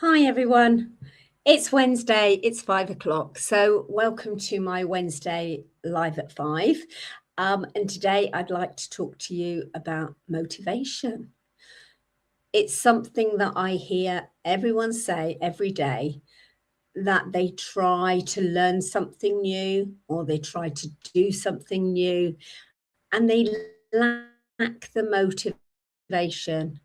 Hi everyone. It's Wednesday, it's 5 o'clock. So welcome to my Wednesday live at 5. And today I'd like to talk to you about motivation. It's something that I hear everyone say every day, that they try to learn something new or they try to do something new and they lack the motivation.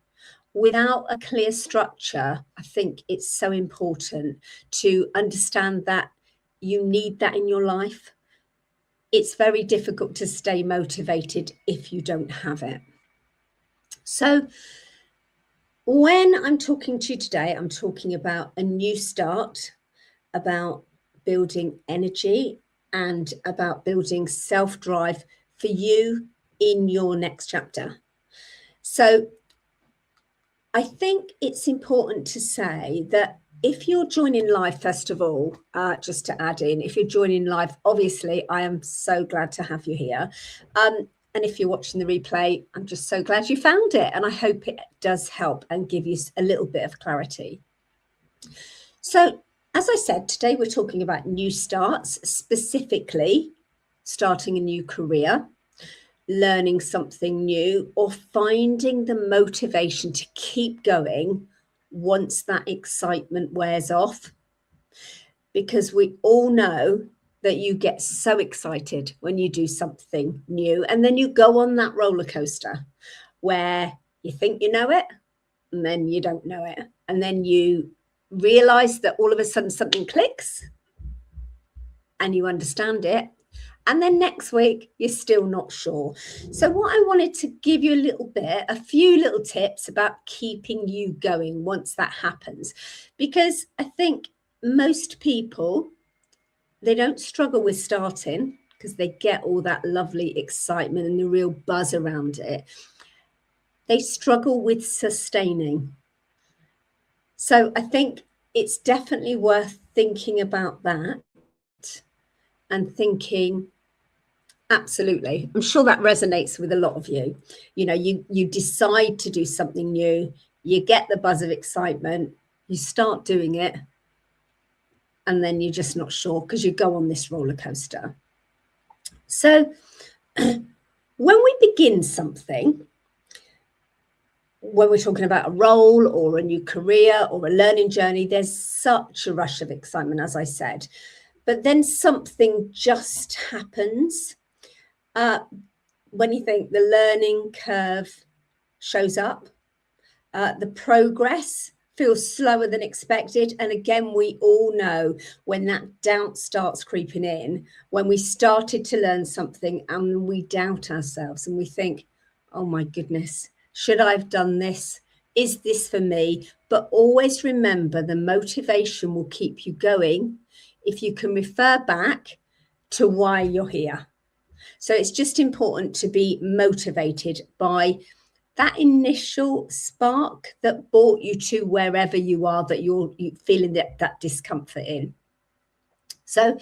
Without a clear structure, I think it's so important to understand that you need that in your life. It's very difficult to stay motivated if you don't have it. So, when I'm talking to you today, I'm talking about a new start, about building energy, and about building self drive for you in your next chapter. So, I think it's important to say that if you're joining live, first of all, just to add in, if you're joining live, obviously, I am so glad to have you here. And if you're watching the replay, I'm just so glad you found it. And I hope it does help and give you a little bit of clarity. So, as I said, today we're talking about new starts, specifically starting a new career, learning something new, or finding the motivation to keep going once that excitement wears off. Because we all know that you get so excited when you do something new, and then you go on that roller coaster where you think you know it, and then you don't know it. And then you realize that all of a sudden something clicks and you understand it. And then next week, you're still not sure. So what I wanted to give you a few little tips about keeping you going once that happens, because I think most people, they don't struggle with starting because they get all that lovely excitement and the real buzz around it. They struggle with sustaining. So I think it's definitely worth thinking about that and thinking, absolutely. I'm sure that resonates with a lot of you. You know, you decide to do something new, you get the buzz of excitement, you start doing it, and then you're just not sure because you go on this roller coaster. So when we begin something, when we're talking about a role or a new career or a learning journey, there's such a rush of excitement, as I said. But then something just happens. When you think the learning curve shows up, the progress feels slower than expected. And again, we all know when that doubt starts creeping in, when we started to learn something and we doubt ourselves and we think, oh my goodness, should I have done this? Is this for me? But always remember, the motivation will keep you going if you can refer back to why you're here. So it's just important to be motivated by that initial spark that brought you to wherever you are, that you're feeling that discomfort in. So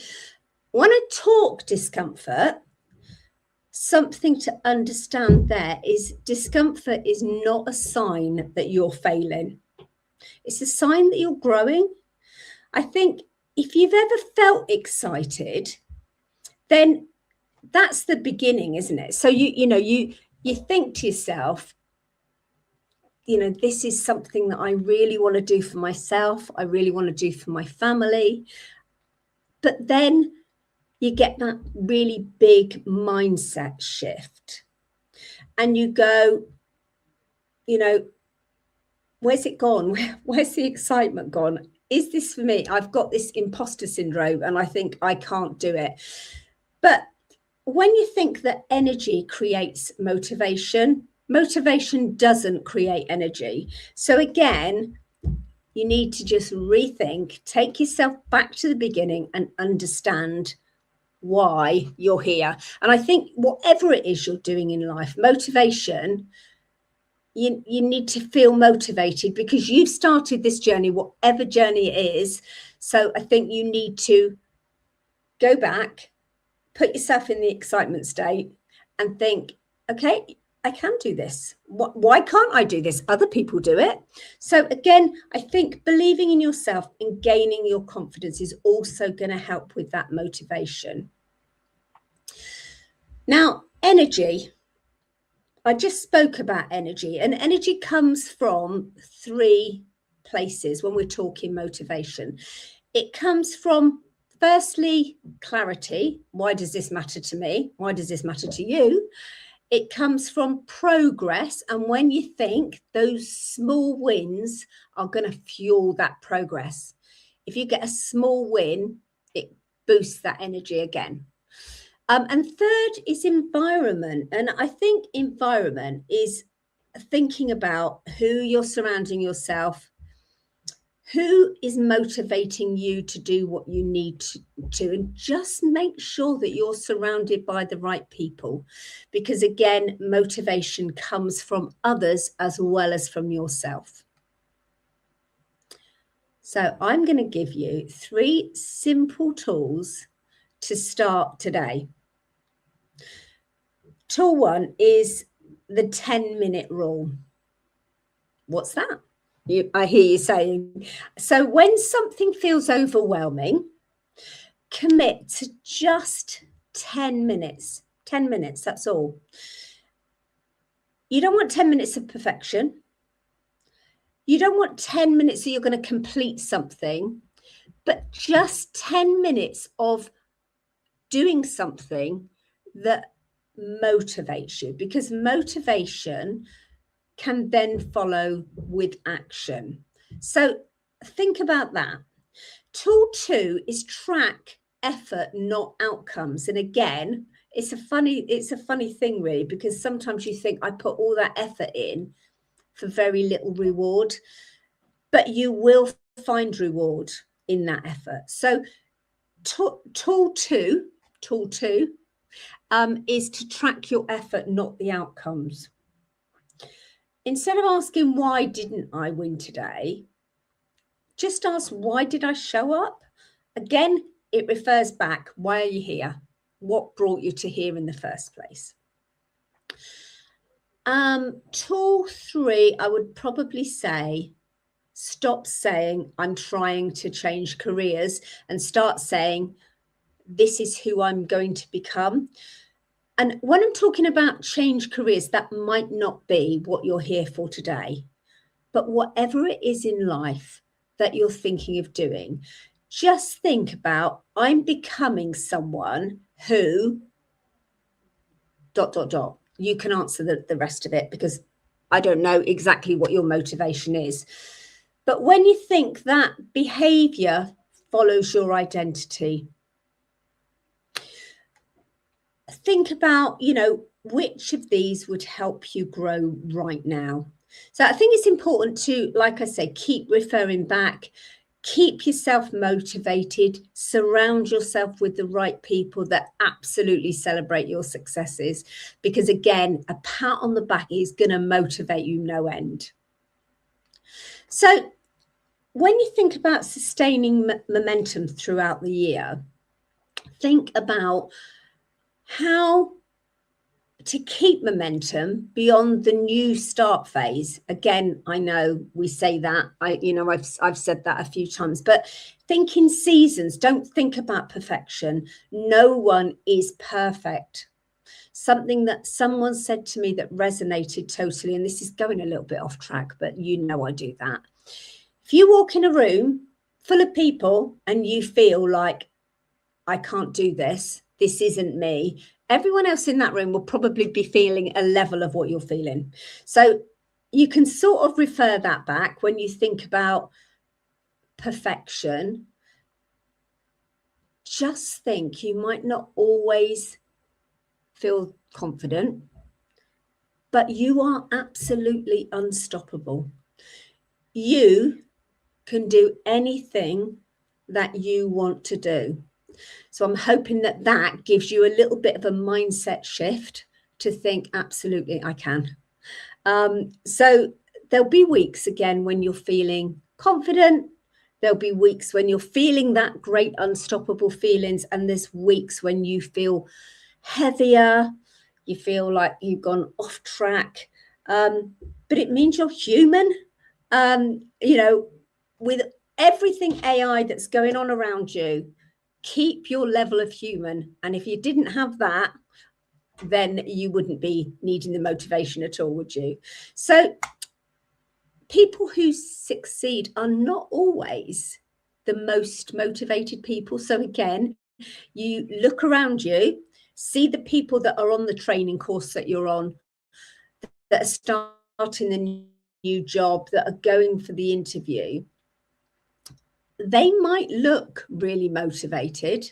when I talk discomfort, something to understand there is discomfort is not a sign that you're failing. It's a sign that you're growing. I think if you've ever felt excited, then that's the beginning, isn't it? So you think to yourself, this is something that I really want to do for myself. I really want to do for my family. But then you get that really big mindset shift and you go, where's it gone? Where's the excitement gone? Is this for me? I've got this imposter syndrome and I think I can't do it. But when you think that energy creates motivation, motivation doesn't create energy. So again, you need to just rethink, take yourself back to the beginning and understand why you're here. And I think whatever it is you're doing in life, motivation, you need to feel motivated because you've started this journey, whatever journey it is. So I think you need to go back, put yourself in the excitement state and think, okay, I can do this. Why can't I do this? Other people do it. So again, I think believing in yourself and gaining your confidence is also going to help with that motivation. Now, energy. I just spoke about energy, and energy comes from 3 places when we're talking motivation. It comes from, firstly, clarity. Why does this matter to me? Why does this matter to you? It comes from progress. And when you think those small wins are going to fuel that progress, if you get a small win, it boosts that energy again. And third is environment. And I think environment is thinking about who you're surrounding yourself, who is motivating you to do what you need to, and just make sure that you're surrounded by the right people. Because again, motivation comes from others as well as from yourself. So I'm going to give you 3 simple tools to start today. Tool 1 is the 10-minute rule. What's that? I hear you saying. So when something feels overwhelming, commit to just 10 minutes. 10 minutes, that's all. You don't want 10 minutes of perfection. You don't want 10 minutes that you're going to complete something, but just 10 minutes of doing something that motivates you, because motivation can then follow with action. So think about that. Tool 2 is track effort, not outcomes. And again, it's a funny thing really, because sometimes you think I put all that effort in for very little reward, but you will find reward in that effort. So tool two is to track your effort, not the outcomes. Instead of asking, why didn't I win today? Just ask, why did I show up? Again, it refers back, why are you here? What brought you to here in the first place? Tool 3, I would probably say, stop saying, I'm trying to change careers, and start saying, this is who I'm going to become. And when I'm talking about change careers, that might not be what you're here for today, but whatever it is in life that you're thinking of doing, just think about, I'm becoming someone who ... You can answer the rest of it, because I don't know exactly what your motivation is. But when you think that behavior follows your identity, think about, which of these would help you grow right now. So I think it's important to, like I say, keep referring back, keep yourself motivated, surround yourself with the right people that absolutely celebrate your successes, because again, a pat on the back is going to motivate you no end. So when you think about sustaining momentum throughout the year, think about how to keep momentum beyond the new start phase. Again, I know we say that, I've said that a few times, but think in seasons. Don't think about perfection. No one is perfect. Something that someone said to me that resonated totally, and this is going a little bit off track, but I do that. If you walk in a room full of people and you feel like, I can't do this, this isn't me, everyone else in that room will probably be feeling a level of what you're feeling. So you can sort of refer that back when you think about perfection. Just think, you might not always feel confident, but you are absolutely unstoppable. You can do anything that you want to do. So I'm hoping that gives you a little bit of a mindset shift to think, absolutely, I can. So there'll be weeks again when you're feeling confident. There'll be weeks when you're feeling that great unstoppable feelings. And there's weeks when you feel heavier, you feel like you've gone off track, but it means you're human. With everything AI that's going on around you, keep your level of human. And if you didn't have that, then you wouldn't be needing the motivation at all, would you? So people who succeed are not always the most motivated people. So again, you look around you, see the people that are on the training course that you're on, that are starting the new job, that are going for the interview. They might look really motivated,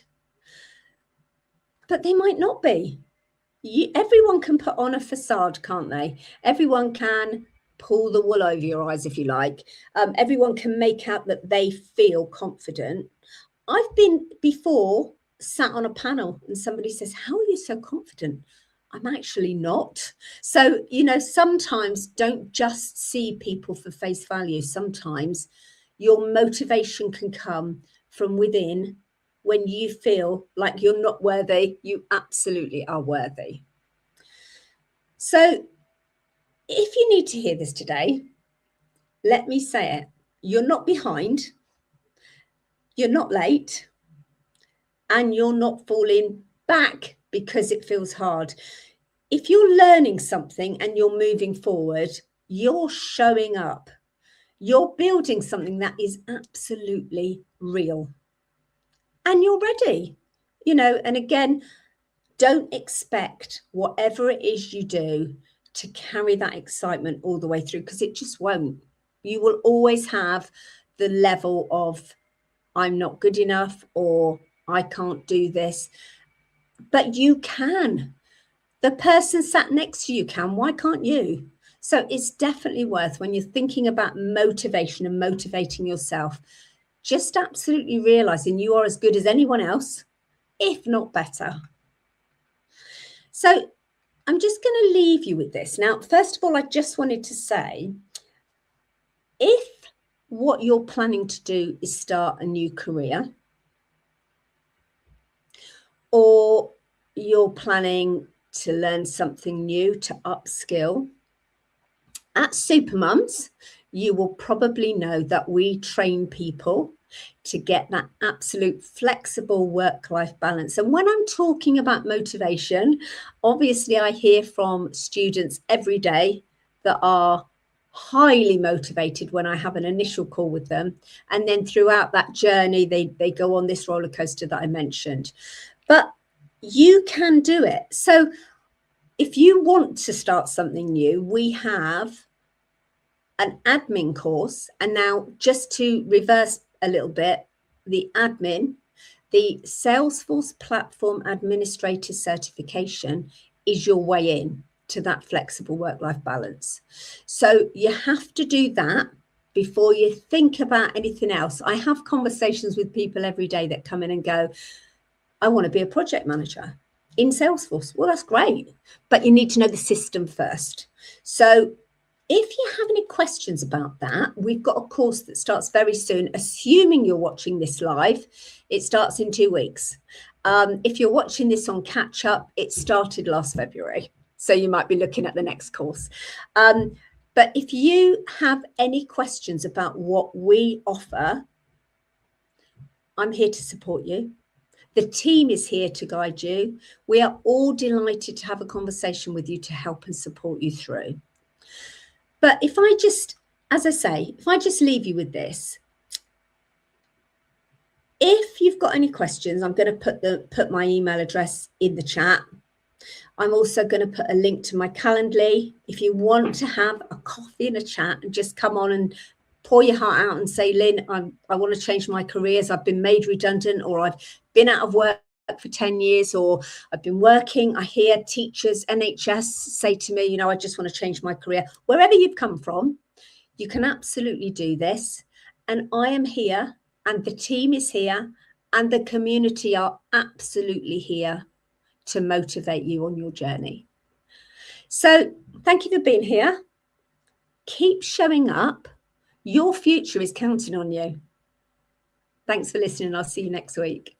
but they might not be. Everyone can put on a facade, can't they? Everyone can pull the wool over your eyes, if you like. Everyone can make out that they feel confident. I've been before sat on a panel and somebody says, how are you so confident? I'm actually not. So, sometimes don't just see people for face value. Sometimes your motivation can come from within. When you feel like you're not worthy, you absolutely are worthy. So if you need to hear this today, let me say it. You're not behind, you're not late, and you're not falling back because it feels hard. If you're learning something and you're moving forward, you're showing up. You're building something that is absolutely real. And you're ready, and again, don't expect whatever it is you do to carry that excitement all the way through, because it just won't. You will always have the level of, I'm not good enough, or I can't do this, but you can. The person sat next to you can. Why can't you? So it's definitely worth, when you're thinking about motivation and motivating yourself, just absolutely realizing you are as good as anyone else, if not better. So I'm just going to leave you with this. Now, first of all, I just wanted to say, if what you're planning to do is start a new career, or you're planning to learn something new, to upskill, at Supermums, you will probably know that we train people to get that absolute flexible work-life balance. And when I'm talking about motivation, obviously I hear from students every day that are highly motivated when I have an initial call with them. And then throughout that journey, they go on this roller coaster that I mentioned. But you can do it. So if you want to start something new, we have an admin course. And now, just to reverse a little bit, the admin, the Salesforce Platform Administrator certification is your way in to that flexible work-life balance. So you have to do that before you think about anything else. I have conversations with people every day that come in and go, I want to be a project manager in Salesforce. Well, that's great, but you need to know the system first. So if you have any questions about that, we've got a course that starts very soon, assuming you're watching this live. It starts in 2 weeks. If you're watching this on catch up, it started last February. So you might be looking at the next course. But if you have any questions about what we offer, I'm here to support you. The team is here to guide you. We are all delighted to have a conversation with you to help and support you through. But if I just, as I say, if I just leave you with this, if you've got any questions, I'm going to put my email address in the chat. I'm also going to put a link to my Calendly. If you want to have a coffee and a chat and just come on and pour your heart out and say, Lynn, I want to change my careers. I've been made redundant, or I've been out of work for 10 years, or I've been working. I hear teachers, NHS say to me, I just want to change my career. Wherever you've come from, you can absolutely do this. And I am here, and the team is here, and the community are absolutely here to motivate you on your journey. So thank you for being here. Keep showing up. Your future is counting on you. Thanks for listening. I'll see you next week.